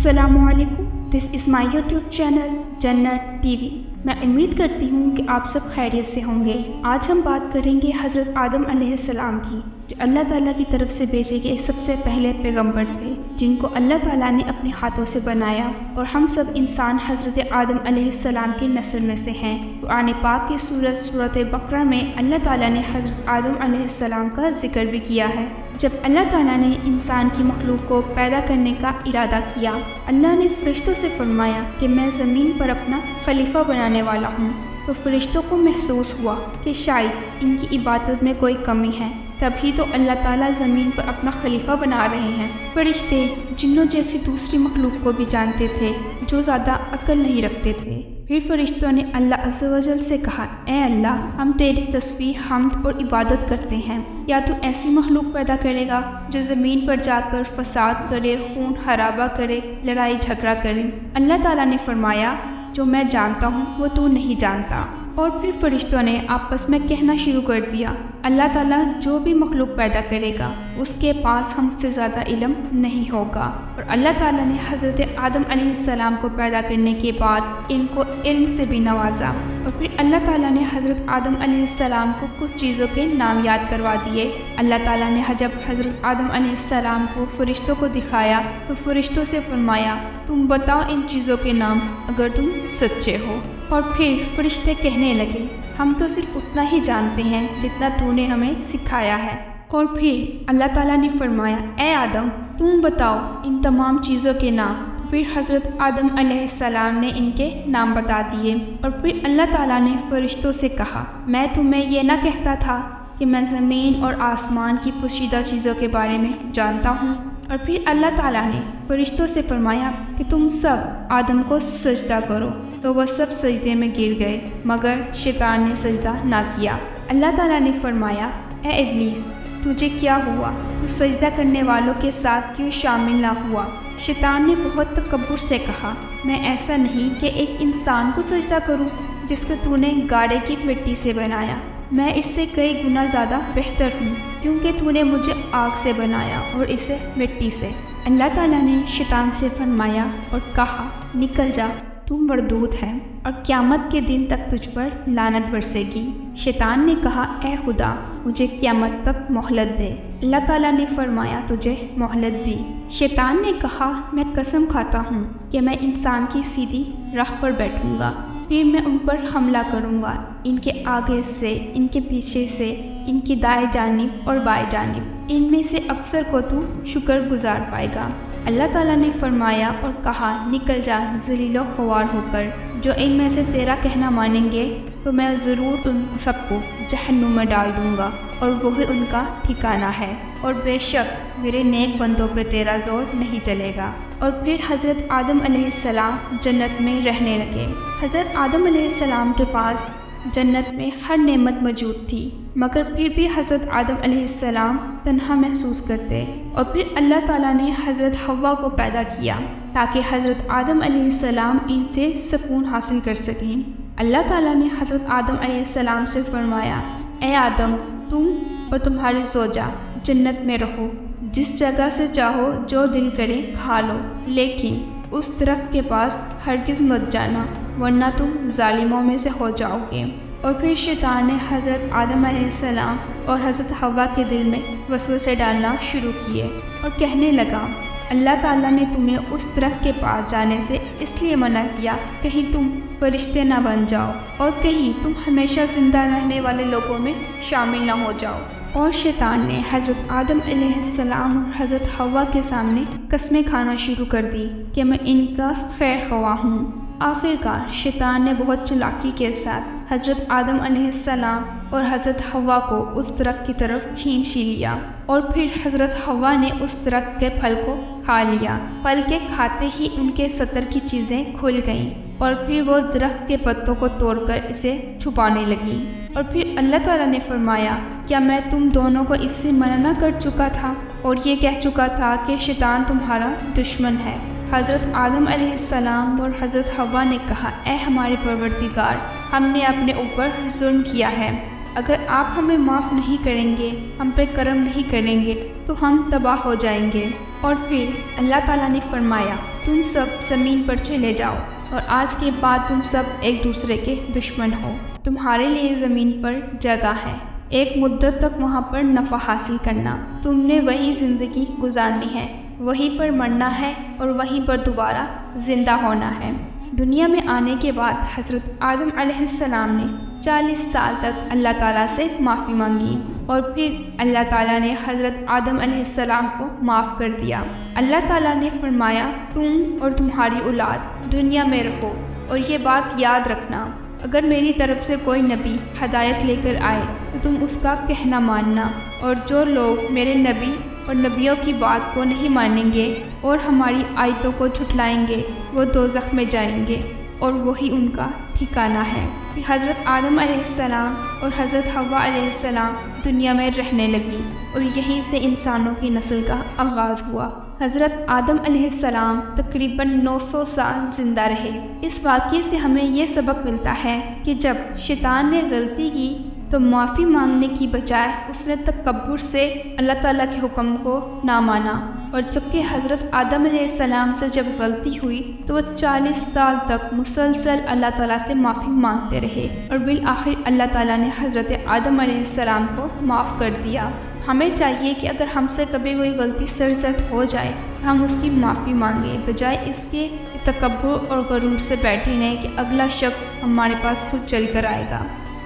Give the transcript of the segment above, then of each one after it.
السلام علیکم، دس از مائی YouTube channel جنت ٹی وی۔ میں امید کرتی ہوں کہ آپ سب خیریت سے ہوں گے۔ آج ہم بات کریں گے حضرت آدم علیہ السلام کی، جو اللہ تعالیٰ کی طرف سے بھیجے گئے سب سے پہلے پیغمبر تھے، جن کو اللہ تعالیٰ نے اپنے ہاتھوں سے بنایا، اور ہم سب انسان حضرت آدم علیہ السلام کی نسل میں سے ہیں۔ قرآن پاک کی سورۃ بقرہ میں اللہ تعالیٰ نے حضرت آدم علیہ السلام کا ذکر بھی کیا ہے۔ جب اللہ تعالیٰ نے انسان کی مخلوق کو پیدا کرنے کا ارادہ کیا، اللہ نے فرشتوں سے فرمایا کہ میں زمین پر اپنا خلیفہ بنانے والا ہوں، تو فرشتوں کو محسوس ہوا کہ شاید ان کی عبادت میں کوئی کمی ہے، تبھی تو اللہ تعالیٰ زمین پر اپنا خلیفہ بنا رہے ہیں۔ فرشتے جنوں جیسی دوسری مخلوق کو بھی جانتے تھے، جو زیادہ عقل نہیں رکھتے تھے۔ پھر فرشتوں نے اللہ عز و جل سے کہا، اے اللہ، ہم تیری تسبیح، حمد اور عبادت کرتے ہیں۔ یا تو ایسی مخلوق پیدا کرے گا جو زمین پر جا کر فساد کرے، خون خرابہ کرے، لڑائی جھگڑا کرے۔ اللہ تعالیٰ نے فرمایا، جو میں جانتا ہوں وہ تو نہیں جانتا۔ اور پھر فرشتوں نے آپس میں کہنا شروع کر دیا، اللہ تعالیٰ جو بھی مخلوق پیدا کرے گا اس کے پاس ہم سے زیادہ علم نہیں ہوگا۔ اور اللہ تعالیٰ نے حضرت آدم علیہ السلام کو پیدا کرنے کے بعد ان کو علم سے بھی نوازا، اور پھر اللہ تعالیٰ نے حضرت آدم علیہ السلام کو کچھ چیزوں کے نام یاد کروا دیے۔ اللہ تعالیٰ نے جب حضرت آدم علیہ السلام کو فرشتوں کو دکھایا تو فرشتوں سے فرمایا، تم بتاؤ ان چیزوں کے نام اگر تم سچے ہو۔ اور پھر فرشتے کہنے لگے، ہم تو صرف اتنا ہی جانتے ہیں جتنا تو نے ہمیں سکھایا ہے۔ اور پھر اللہ تعالیٰ نے فرمایا، اے آدم، تم بتاؤ ان تمام چیزوں کے نام۔ پھر حضرت آدم علیہ السلام نے ان کے نام بتا دیے۔ اور پھر اللہ تعالیٰ نے فرشتوں سے کہا، میں تمہیں یہ نہ کہتا تھا کہ میں زمین اور آسمان کی پوشیدہ چیزوں کے بارے میں جانتا ہوں؟ اور پھر اللہ تعالیٰ نے فرشتوں سے فرمایا کہ تم سب آدم کو سجدہ کرو، تو وہ سب سجدے میں گر گئے مگر شیطان نے سجدہ نہ کیا۔ اللہ تعالیٰ نے فرمایا، اے ابلیس، تجھے کیا ہوا؟ تو سجدہ کرنے والوں کے ساتھ کیوں شامل نہ ہوا؟ شیطان نے بہت تکبر سے کہا، میں ایسا نہیں کہ ایک انسان کو سجدہ کروں جس کو تو نے گارے کی مٹی سے بنایا۔ میں اس سے کئی گنا زیادہ بہتر ہوں، کیونکہ تو نے مجھے آگ سے بنایا اور اسے مٹی سے۔ اللہ تعالیٰ نے شیطان سے فرمایا اور کہا، نکل جا، تو مردود ہے، اور قیامت کے دن تک تجھ پر لعنت برسے گی۔ شیطان نے کہا، اے خدا، مجھے قیامت تک مہلت دے۔ اللہ تعالیٰ نے فرمایا، تجھے مہلت دی۔ شیطان نے کہا، میں قسم کھاتا ہوں کہ میں انسان کی سیدھی راہ پر بیٹھوں گا، پھر میں ان پر حملہ کروں گا، ان کے آگے سے، ان کے پیچھے سے، ان کی دائیں جانب اور بائیں جانب، ان میں سے اکثر کو تو شکر گزار پائے گا۔ اللہ تعالیٰ نے فرمایا اور کہا، نکل جا ذلیل و خوار ہو کر، جو ان میں سے تیرا کہنا مانیں گے تو میں ضرور ان سب کو جہنم میں ڈال دوں گا، اور وہی ان کا ٹھکانہ ہے، اور بے شک میرے نیک بندوں پہ تیرا زور نہیں چلے گا۔ اور پھر حضرت آدم علیہ السلام جنت میں رہنے لگے۔ حضرت آدم علیہ السلام کے پاس جنت میں ہر نعمت موجود تھی، مگر پھر بھی حضرت آدم علیہ السلام تنہا محسوس کرتے۔ اور پھر اللہ تعالیٰ نے حضرت حوا کو پیدا کیا تاکہ حضرت آدم علیہ السلام ان سے سکون حاصل کر سکیں۔ اللہ تعالیٰ نے حضرت آدم علیہ السلام سے فرمایا، اے آدم، تم اور تمہاری زوجہ جنت میں رہو، جس جگہ سے چاہو جو دل کرے کھا لو، لیکن اس درخت کے پاس ہرگز مت جانا ورنہ تم ظالموں میں سے ہو جاؤ گے۔ اور پھر شیطان نے حضرت آدم علیہ السلام اور حضرت حوا کے دل میں وسوسے ڈالنا شروع کیے اور کہنے لگا، اللہ تعالیٰ نے تمہیں اس درخت کے پاس جانے سے اس لیے منع کیا کہیں تم فرشتے نہ بن جاؤ، اور کہیں تم ہمیشہ زندہ رہنے والے لوگوں میں شامل نہ ہو جاؤ۔ اور شیطان نے حضرت آدم علیہ السلام اور حضرت حوا کے سامنے قسمیں کھانا شروع کر دی کہ میں ان کا خیر خواہ ہوں۔ آخر کار شیطان نے بہت چالاکی کے ساتھ حضرت آدم علیہ السلام اور حضرت حوا کو اس درخت کی طرف کھینچ ہی لیا، اور پھر حضرت حوا نے اس درخت کے پھل کو کھا لیا۔ پھل کے کھاتے ہی ان کے سطر کی چیزیں کھل گئیں، اور پھر وہ درخت کے پتوں کو توڑ کر اسے چھپانے لگی۔ اور پھر اللہ تعالیٰ نے فرمایا، کیا میں تم دونوں کو اس سے منع نہ کر چکا تھا اور یہ کہہ چکا تھا کہ شیطان تمہارا دشمن ہے؟ حضرت آدم علیہ السلام اور حضرت حوا نے کہا، اے ہمارے پروردگار، ہم نے اپنے اوپر ظلم کیا ہے، اگر آپ ہمیں معاف نہیں کریں گے، ہم پہ کرم نہیں کریں گے تو ہم تباہ ہو جائیں گے۔ اور پھر اللہ تعالیٰ نے فرمایا، تم سب زمین پر چلے جاؤ اور آج کے بعد تم سب ایک دوسرے کے دشمن ہو۔ تمہارے لیے زمین پر جگہ ہے، ایک مدت تک وہاں پر نفع حاصل کرنا، تم نے وہی زندگی گزارنی ہے، وہیں پر مرنا ہے اور وہیں پر دوبارہ زندہ ہونا ہے۔ دنیا میں آنے کے بعد حضرت آدم علیہ السلام نے 40 سال تک اللہ تعالیٰ سے معافی مانگی اور پھر اللہ تعالیٰ نے حضرت آدم علیہ السلام کو معاف کر دیا۔ اللہ تعالیٰ نے فرمایا تم اور تمہاری اولاد دنیا میں رہو اور یہ بات یاد رکھنا، اگر میری طرف سے کوئی نبی ہدایت لے کر آئے تو تم اس کا کہنا ماننا، اور جو لوگ میرے نبی اور نبیوں کی بات کو نہیں مانیں گے اور ہماری آیتوں کو جھٹلائیں گے وہ دوزخ میں جائیں گے اور وہی ان کا ٹھکانہ ہے۔ پھر حضرت آدم علیہ السلام اور حضرت حوا علیہ السلام دنیا میں رہنے لگی اور یہیں سے انسانوں کی نسل کا آغاز ہوا۔ حضرت آدم علیہ السلام تقریباً 900 سال زندہ رہے۔ اس واقعے سے ہمیں یہ سبق ملتا ہے کہ جب شیطان نے غلطی کی تو معافی مانگنے کی بجائے اس نے تکبر سے اللہ تعالیٰ کے حکم کو نہ مانا، اور جبکہ حضرت آدم علیہ السلام سے جب غلطی ہوئی تو وہ 40 سال تک مسلسل اللہ تعالیٰ سے معافی مانگتے رہے اور بالآخر اللہ تعالیٰ نے حضرت آدم علیہ السلام کو معاف کر دیا۔ ہمیں چاہیے کہ اگر ہم سے کبھی کوئی غلطی سرزد ہو جائے ہم اس کی معافی مانگیں، بجائے اس کے تکبر اور غرور سے بیٹھے رہیں کہ اگلا شخص ہمارے پاس خود چل کر آئے گا۔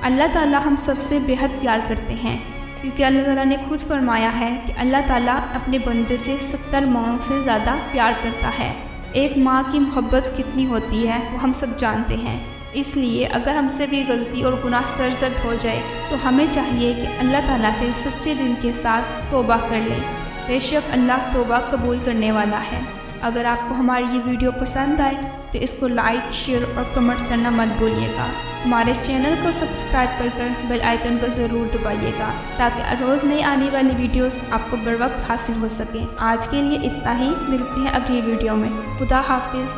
اللہ تعالیٰ ہم سب سے بے حد پیار کرتے ہیں، کیونکہ اللہ تعالیٰ نے خود فرمایا ہے کہ اللہ تعالیٰ اپنے بندے سے 70 ماؤں سے زیادہ پیار کرتا ہے۔ ایک ماں کی محبت کتنی ہوتی ہے وہ ہم سب جانتے ہیں، اس لیے اگر ہم سے بھی غلطی اور گناہ سرزد ہو جائے تو ہمیں چاہیے کہ اللہ تعالیٰ سے سچے دل کے ساتھ توبہ کر لیں، بے شک اللہ توبہ قبول کرنے والا ہے۔ اگر آپ کو ہماری یہ ویڈیو پسند آئے تو اس کو لائک، شیئر اور کمنٹ کرنا مت بھولیے گا۔ ہمارے چینل کو سبسکرائب کر بیل آئیکن کو ضرور دبائیے گا تاکہ روز نئی آنے والی ویڈیوز آپ کو بر وقت حاصل ہو سکیں۔ آج کے لیے اتنا ہی، ملتے ہیں اگلی ویڈیو میں۔ خدا حافظ۔